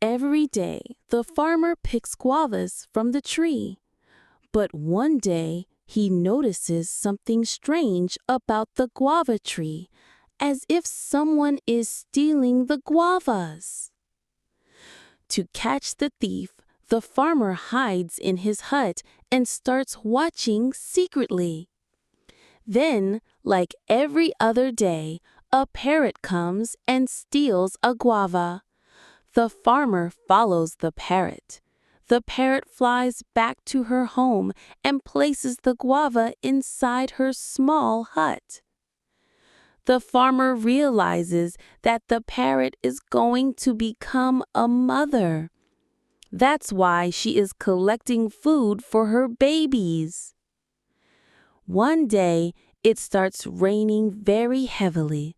Every day, the farmer picks guavas from the tree. But one day, he notices something strange about the guava tree, as if someone is stealing the guavas. To catch the thief, the farmer hides in his hut and starts watching secretly. Then, like every other day, a parrot comes and steals a guava. The farmer follows the parrot. The parrot flies back to her home and places the guava inside her small hut. The farmer realizes that the parrot is going to become a mother. That's why she is collecting food for her babies. One day, it starts raining very heavily.